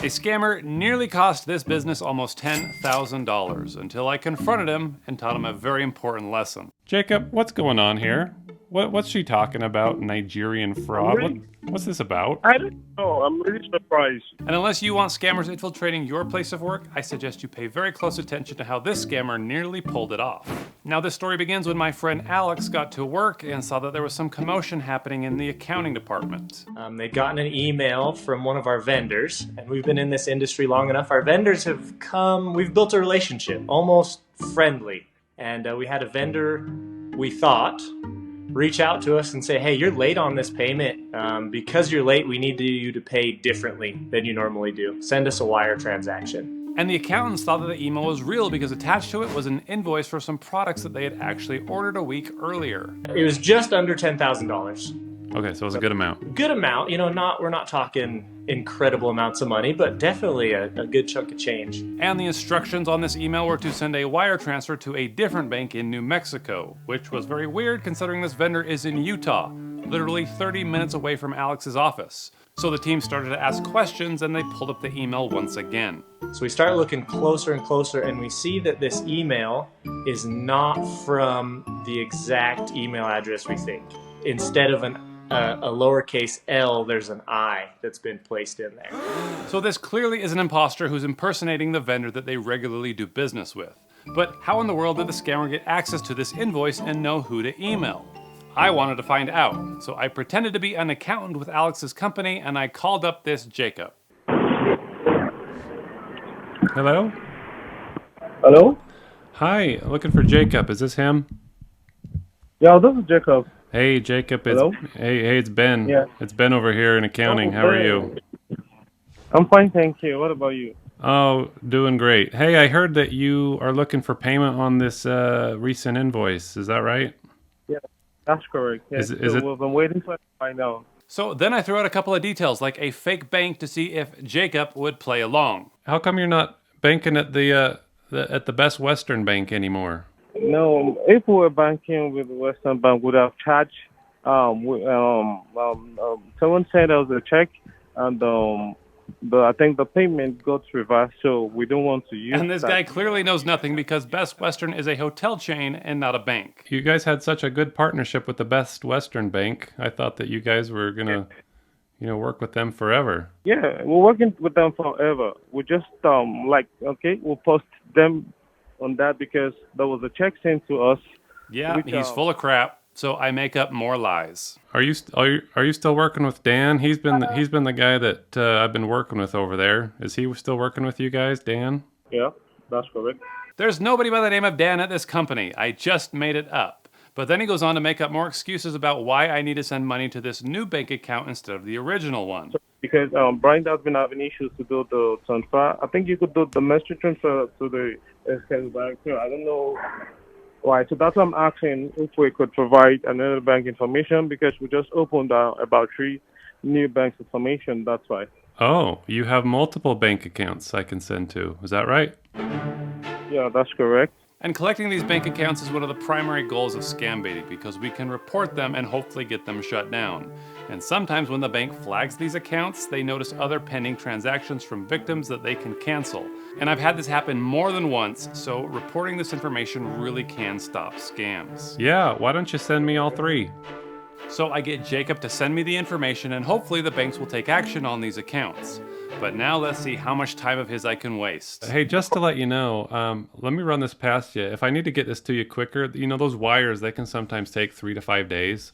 A scammer nearly cost this business almost $10,000 until I confronted him and taught him a very important lesson. Jacob, what's going on here? What's she talking about? Nigerian fraud? What's this about? I don't know. I'm really surprised. And unless you want scammers infiltrating your place of work, I suggest you pay very close attention to how this scammer nearly pulled it off. Now, this story begins when my friend Alex got to work and saw that there was some commotion happening in the accounting department. They'd gotten an email from one of our vendors, and we've been in this industry long enough. Our vendors have come, we've built a relationship, almost friendly. And we had a vendor, we thought, reach out to us and say, hey, you're late on this payment. Because you're late, we need you to pay differently than you normally do. Send us a wire transaction. And the accountants thought that the email was real because attached to it was an invoice for some products that they had actually ordered a week earlier. It was just under $10,000. Okay, so it was a good amount. Good amount, we're not talking incredible amounts of money, but definitely a good chunk of change. And the instructions on this email were to send a wire transfer to a different bank in New Mexico, which was very weird considering this vendor is in Utah, literally 30 minutes away from Alex's office. So the team started to ask questions and they pulled up the email once again. So we start looking closer and closer and we see that this email is not from the exact email address we think. Instead of a lowercase l, there's an I that's been placed in there. So this clearly is an imposter who's impersonating the vendor that they regularly do business with. But how in the world did the scammer get access to this invoice and know who to email? I wanted to find out, so I pretended to be an accountant with Alex's company and I called up this Jacob. Hello? Hello? Hi, looking for Jacob. Is this him? Yeah, this is Jacob. Hey, Jacob. Hello? Hey, it's Ben. Yeah. It's Ben over here in accounting. How are you? I'm fine, thank you. What about you? Oh, doing great. Hey, I heard that you are looking for payment on this recent invoice. Is that right? Yeah, that's correct. Yeah. Is it? We've been waiting for it right now. So then I threw out a couple of details, like a fake bank to see if Jacob would play along. How come you're not banking at the Best Western Bank anymore? No, if we were banking with the Western Bank, would have charged. Someone sent us a check, and I think the payment got reversed, so we don't want to use. And this guy clearly knows nothing because Best Western is a hotel chain and not a bank. You guys had such a good partnership with the Best Western Bank. I thought that you guys were gonna, work with them forever. Yeah, we're working with them forever. We just we'll post them on that because there was a check sent to us. Yeah, he's full of crap. So I make up more lies. Are you still working with Dan? He's been the guy that I've been working with over there. Is he still working with you guys, Dan? Yeah, that's correct. There's nobody by the name of Dan at this company. I just made it up. But then he goes on to make up more excuses about why I need to send money to this new bank account instead of the original one. Because Brian has been having issues to do the transfer. I think you could do the domestic transfer to the SK bank. So I don't know. Right, so that's why I'm asking if we could provide another bank information because we just opened about 3 new banks information, that's why. Oh, you have multiple bank accounts I can send to, is that right? Yeah, that's correct. And collecting these bank accounts is one of the primary goals of scam baiting because we can report them and hopefully get them shut down. And sometimes when the bank flags these accounts, they notice other pending transactions from victims that they can cancel. And I've had this happen more than once, so reporting this information really can stop scams. Yeah, why don't you send me all 3? So I get Jacob to send me the information and hopefully the banks will take action on these accounts. But now let's see how much time of his I can waste. Hey, just to let you know, let me run this past you. If I need to get this to you quicker, those wires, they can sometimes take 3 to 5 days.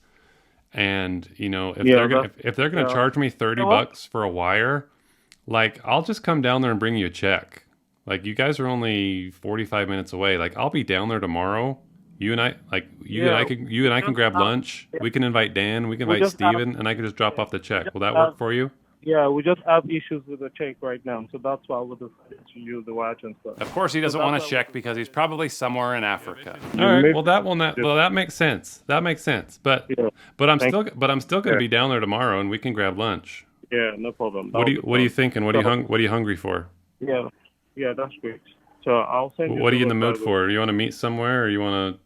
And, if they're going to charge me $30 for a wire, I'll just come down there and bring you a check. You guys are only 45 minutes away. I'll be down there tomorrow. You and I can grab lunch. We can invite Dan. We can invite Steven, and I can just drop off the check. Will that work for you? Yeah, we just have issues with the check right now, so that's why we decided to use the wire transfer. Of course, he doesn't want a check because he's probably somewhere in Africa. All right. Well, that makes sense. That makes sense. But I'm still going to be down there tomorrow, and we can grab lunch. Yeah, no problem. What are you thinking? What are you hungry for? Yeah, that's great. So I'll send you. What are you in the mood for? You want to meet somewhere, or you want to?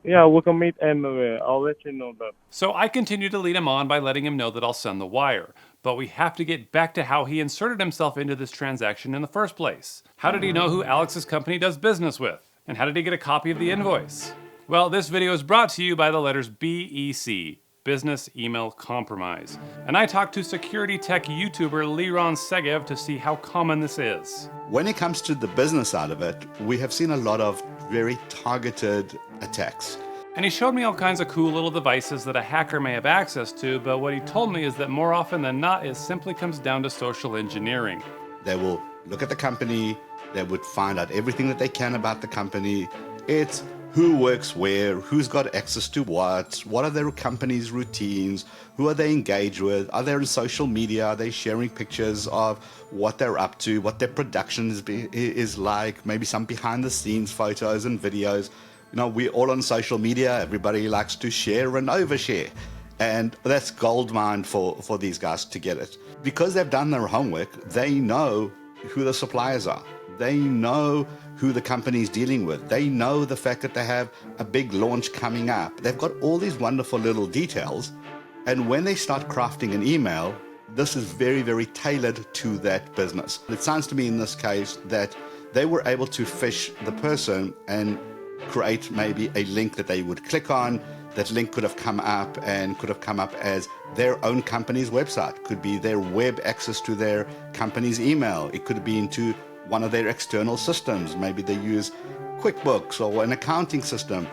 Yeah, we can meet anywhere. I'll let you know that. So I continue to lead him on by letting him know that I'll send the wire. But we have to get back to how he inserted himself into this transaction in the first place. How did he know who Alex's company does business with? And how did he get a copy of the invoice? Well, this video is brought to you by the letters BEC, Business Email Compromise. And I talked to security tech YouTuber Liron Segev to see how common this is. When it comes to the business side of it, we have seen a lot of very targeted attacks. And he showed me all kinds of cool little devices that a hacker may have access to, but what he told me is that more often than not, it simply comes down to social engineering. They will look at the company, they would find out everything that they can about the company. It's who works where, who's got access to what are their company's routines, who are they engaged with, are they on social media, are they sharing pictures of what they're up to, what their production is like, maybe some behind the scenes photos and videos. You know, we're all on social media, everybody likes to share and overshare. And that's gold mine for these guys to get it. Because they've done their homework, they know who the suppliers are. They know who the company's dealing with. They know the fact that they have a big launch coming up. They've got all these wonderful little details. And when they start crafting an email, this is very, very tailored to that business. It sounds to me in this case that they were able to fish the person and create maybe a link that they would click on. That link could have come up as their own company's website. Could be their web access to their company's email. It could be into one of their external systems. Maybe they use QuickBooks or an accounting system.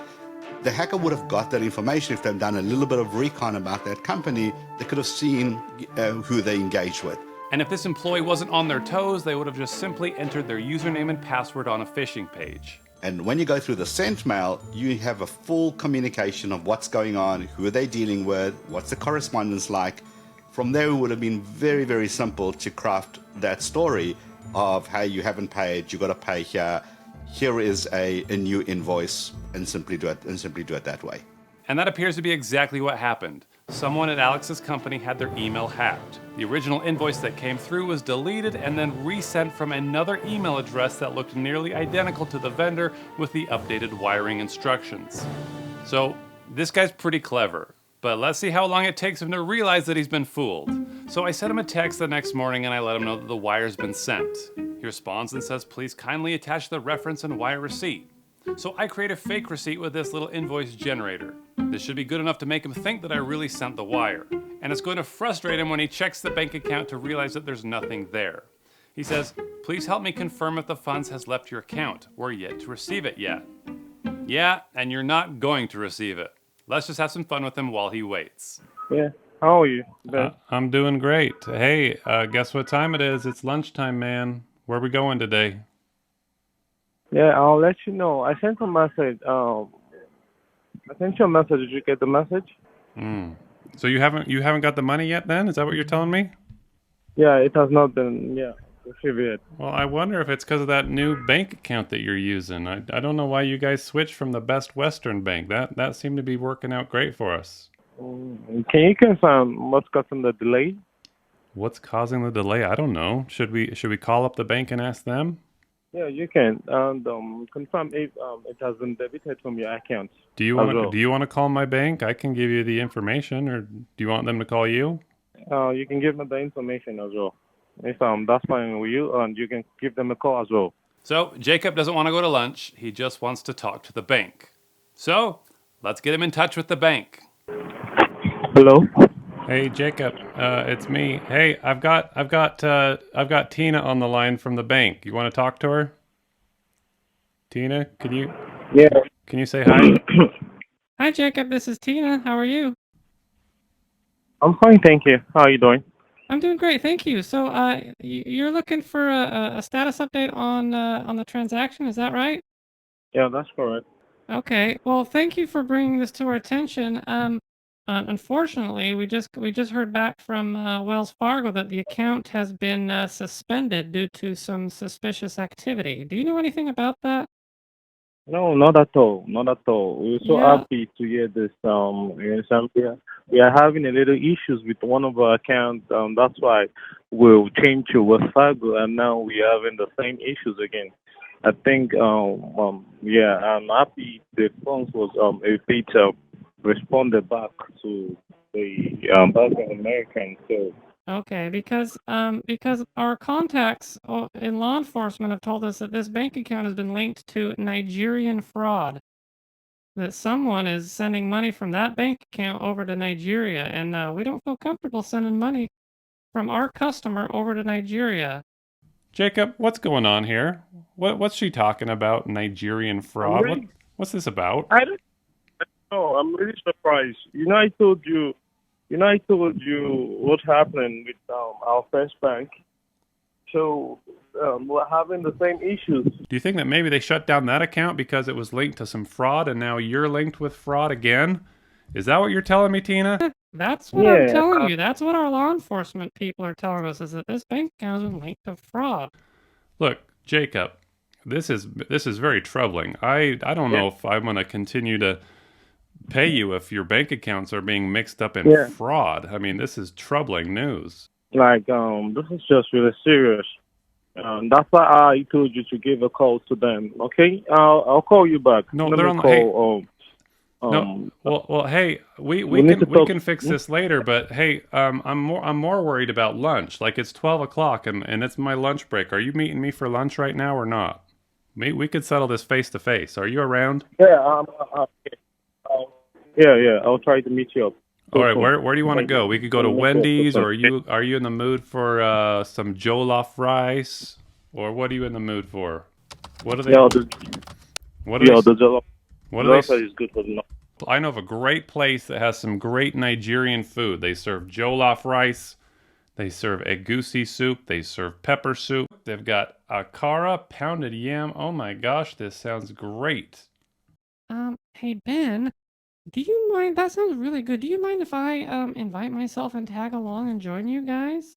The hacker would have got that information if they've done a little bit of recon about that company. They could have seen who they engaged with. And if this employee wasn't on their toes, they would have just simply entered their username and password on a phishing page. And when you go through the sent mail, you have a full communication of what's going on, who are they dealing with, what's the correspondence like. From there, it would have been very, very simple to craft that story of, hey, you haven't paid, you got to pay here. Here is a new invoice, and simply do it that way. And that appears to be exactly what happened. Someone at Alex's company had their email hacked. The original invoice that came through was deleted and then resent from another email address that looked nearly identical to the vendor with the updated wiring instructions. So this guy's pretty clever, but let's see how long it takes him to realize that he's been fooled. So I sent him a text the next morning and I let him know that the wire's been sent. He responds and says, please kindly attach the reference and wire receipt. So I create a fake receipt with this little invoice generator. This should be good enough to make him think that I really sent the wire. And it's going to frustrate him when he checks the bank account to realize that there's nothing there. He says, please help me confirm if the funds has left your account. We're yet to receive it yet. Yeah, and you're not going to receive it. Let's just have some fun with him while he waits. Yeah. How are you, Ben? I'm doing great. Hey, guess what time it is? It's lunchtime, man. Where are we going today? Yeah, I'll let you know. I sent a message. I sent you a message. Did you get the message? So you haven't got the money yet then? Is that what you're telling me? Yeah, it has not been received yet. Well, I wonder if it's because of that new bank account that you're using. I don't know why you guys switched from the Best Western Bank. That seemed to be working out great for us. Can you confirm what's causing the delay? What's causing the delay? I don't know. Should we call up the bank and ask them? Yeah, you can. And confirm if it has been debited from your account. Do you want to call my bank? I can give you the information, or do you want them to call you? You can give me the information as well. If that's fine with you, and you can give them a call as well. So Jacob doesn't want to go to lunch. He just wants to talk to the bank. So let's get him in touch with the bank. Hello. Hey Jacob, it's me. Hey, I've got Tina on the line from the bank. You want to talk to her? Tina, can you say hi? Hi, Jacob. This is Tina. How are you? I'm fine, thank you. How are you doing? I'm doing great, thank you. So, you're looking for a status update on the transaction, is that right? Yeah, that's correct. Okay. Well, thank you for bringing this to our attention. Unfortunately, we just heard back from Wells Fargo that the account has been suspended due to some suspicious activity. Do you know anything about that? No, not at all. Not at all. We're so Yeah. happy to hear this. In Zambia, we are having a little issues with one of our accounts. That's why we'll change to Wells Fargo, and now we are having the same issues again. I think, yeah, I'm happy the funds was a bit responded back to the Bank of America. So Okay, because our contacts in law enforcement have told us that this bank account has been linked to Nigerian fraud. That someone is sending money from that bank account over to Nigeria, and we don't feel comfortable sending money from our customer over to Nigeria. Jacob, what's going on here? What's she talking about? Nigerian I'm fraud? really, What's this about? I don't know. I'm really surprised. I told you what's happening with our first bank. So we're having the same issues. Do you think that maybe they shut down that account because it was linked to some fraud and now you're linked with fraud again? Is that what you're telling me, Tina? That's what I'm Yeah, telling you. That's what our law enforcement people are telling us, is that this bank account has been linked to fraud. Look, Jacob, this is very troubling. I don't know if I'm going to continue to pay you if your bank accounts are being mixed up in Yeah. fraud. I mean, this is troubling news. like this is just really serious. That's why I told you to give a call to them. Okay, I'll call you back. No, Let they're me on. Hey, call. no. Well. Hey, we need to can talk. fix this later. But hey, I'm more worried about lunch. Like it's 12 o'clock and it's my lunch break. Are you meeting me for lunch right now or not? We could settle this face to face. Are you around? Yeah, yeah. I'll try to meet you up. All right. Where do you want to go? We could go to Wendy's, or Okay. are you in the mood for some jollof rice, or what are you in the mood for? What are they? Yeah, What are they? the jollof What are they? is good for the. I know of a great place that has some great Nigerian food. They serve jollof rice, they serve egusi soup, they serve pepper soup. They've got akara, pounded yam. Oh my gosh, this sounds great. Hey Ben, do you mind? That sounds really good. Do you mind if I invite myself and tag along and join you guys?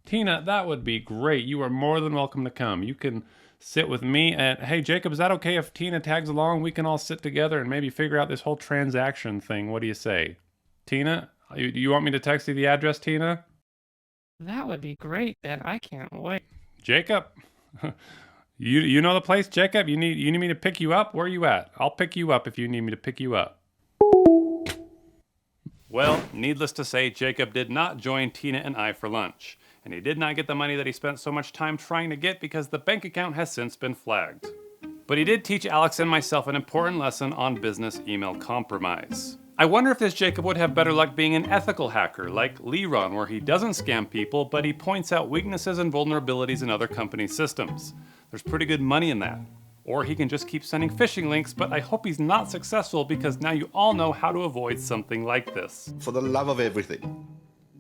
Tina, that would be great. You are more than welcome to come. You can sit with me and hey Jacob, is that okay if Tina tags along? We can all sit together and maybe figure out this whole transaction thing. What do you say? Tina, you want me to text you the address, Tina? That would be great, Ben. I can't wait. Jacob? You know the place, Jacob? You need me to pick you up? Where are you at? I'll pick you up if you need me to pick you up. Well, needless to say, Jacob did not join Tina and I for lunch. And he did not get the money that he spent so much time trying to get because the bank account has since been flagged. But he did teach Alex and myself an important lesson on business email compromise. I wonder if this Jacob would have better luck being an ethical hacker like Leron, where he doesn't scam people, but he points out weaknesses and vulnerabilities in other company systems. There's pretty good money in that. Or he can just keep sending phishing links, but I hope he's not successful because now you all know how to avoid something like this. For the love of everything,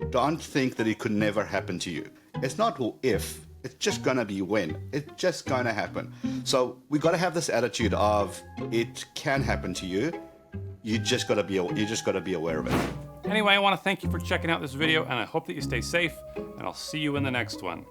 don't think that it could never happen to you. It's not if, it's just gonna be when. It's just gonna happen. So we gotta have this attitude of it can happen to you. You just gotta be aware of it. Anyway, I want to thank you for checking out this video, and I hope that you stay safe, and I'll see you in the next one.